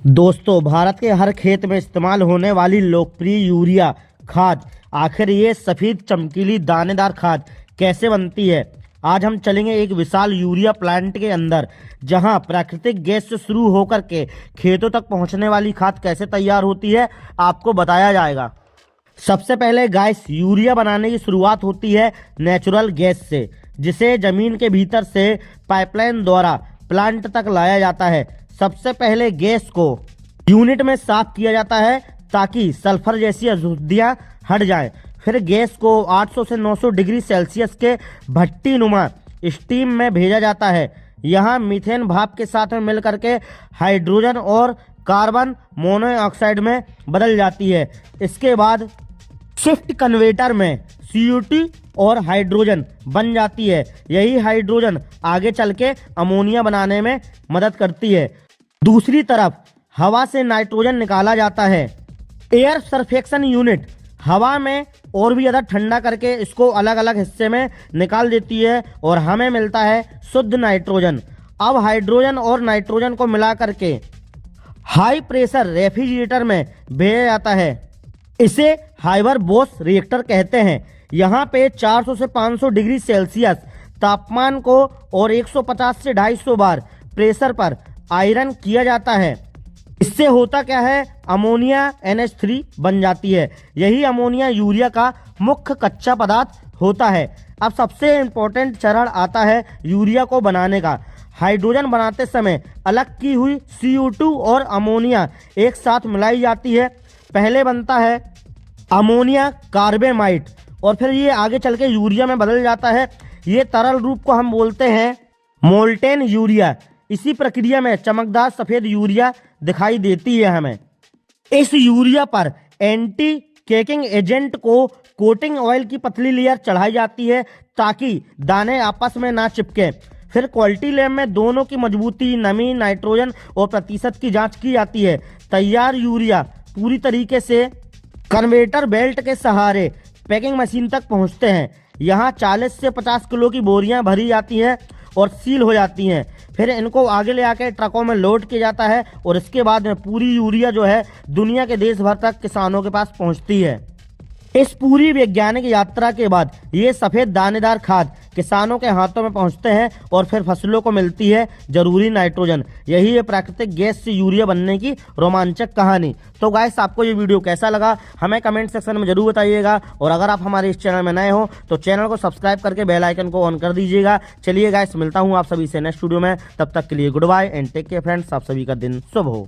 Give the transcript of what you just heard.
दोस्तों, भारत के हर खेत में इस्तेमाल होने वाली लोकप्रिय यूरिया खाद, आखिर ये सफेद चमकीली दानेदार खाद कैसे बनती है। आज हम चलेंगे एक विशाल यूरिया प्लांट के अंदर, जहां प्राकृतिक गैस से शुरू होकर के खेतों तक पहुंचने वाली खाद कैसे तैयार होती है, आपको बताया जाएगा। सबसे पहले गाइस, यूरिया बनाने की शुरुआत होती है नेचुरल गैस से, जिसे जमीन के भीतर से पाइपलाइन द्वारा प्लांट तक लाया जाता है। सबसे पहले गैस को यूनिट में साफ किया जाता है ताकि सल्फर जैसी अशुद्धियां हट जाएं। फिर गैस को 800 से 900 डिग्री सेल्सियस के भट्टी नुमा स्टीम में भेजा जाता है। यहाँ मीथेन भाप के साथ में मिल करके हाइड्रोजन और कार्बन मोनोऑक्साइड में बदल जाती है। इसके बाद शिफ्ट कन्वर्टर में CO2 और हाइड्रोजन बन जाती है। यही हाइड्रोजन आगे चल के अमोनिया बनाने में मदद करती है। दूसरी तरफ हवा से नाइट्रोजन निकाला जाता है। एयर सरफेक्शन यूनिट हवा में और भी ज़्यादा ठंडा करके इसको अलग अलग हिस्से में निकाल देती है और हमें मिलता है शुद्ध नाइट्रोजन। अब हाइड्रोजन और नाइट्रोजन को मिला करके हाई प्रेशर रेफ्रिजरेटर में भेजा जाता है। इसे हाइबर बोस रिएक्टर कहते हैं। यहाँ पे 400 से 500 डिग्री सेल्सियस तापमान को और 150 से 250 बार प्रेशर पर आयरन किया जाता है। इससे होता क्या है, अमोनिया NH3 बन जाती है। यही अमोनिया यूरिया का मुख्य कच्चा पदार्थ होता है। अब सबसे इम्पोर्टेंट चरण आता है यूरिया को बनाने का। हाइड्रोजन बनाते समय अलग की हुई CO2 और अमोनिया एक साथ मिलाई जाती है। पहले बनता है अमोनिया कार्बेमाइट और फिर ये आगे चल के यूरिया में बदल जाता है। ये तरल रूप को हम बोलते हैं मोल्टेन यूरिया। इसी प्रक्रिया में चमकदार सफेद यूरिया दिखाई देती है हमें। इस यूरिया पर एंटी केकिंग एजेंट को कोटिंग ऑयल की पतली लेयर चढ़ाई जाती है ताकि दाने आपस में ना चिपके। फिर क्वालिटी लैब में दोनों की मजबूती, नमी, नाइट्रोजन और प्रतिशत की जांच की जाती है। तैयार यूरिया पूरी तरीके से कन्वेटर बेल्ट के सहारे पैकिंग मशीन तक पहुंचते हैं। यहाँ 40 से 50 किलो की बोरियां भरी जाती हैं और सील हो जाती हैं। फिर इनको आगे ले आके ट्रकों में लोड किया जाता है और इसके बाद में पूरी यूरिया जो है दुनिया के देश भर तक किसानों के पास पहुंचती है। इस पूरी वैज्ञानिक यात्रा के बाद ये सफेद दानेदार खाद किसानों के हाथों में पहुंचते हैं और फिर फसलों को मिलती है जरूरी नाइट्रोजन। यही है प्राकृतिक गैस से यूरिया बनने की रोमांचक कहानी। तो गाइस, आपको ये वीडियो कैसा लगा हमें कमेंट सेक्शन में जरूर बताइएगा। और अगर आप हमारे इस चैनल में नए हो तो चैनल को सब्सक्राइब करके बेल आइकन को ऑन कर दीजिएगा। चलिए गाइस, मिलता हूँ आप सभी से नेक्स्ट वीडियो में। तब तक के लिए good bye and take care friends. आप सभी का दिन शुभ हो।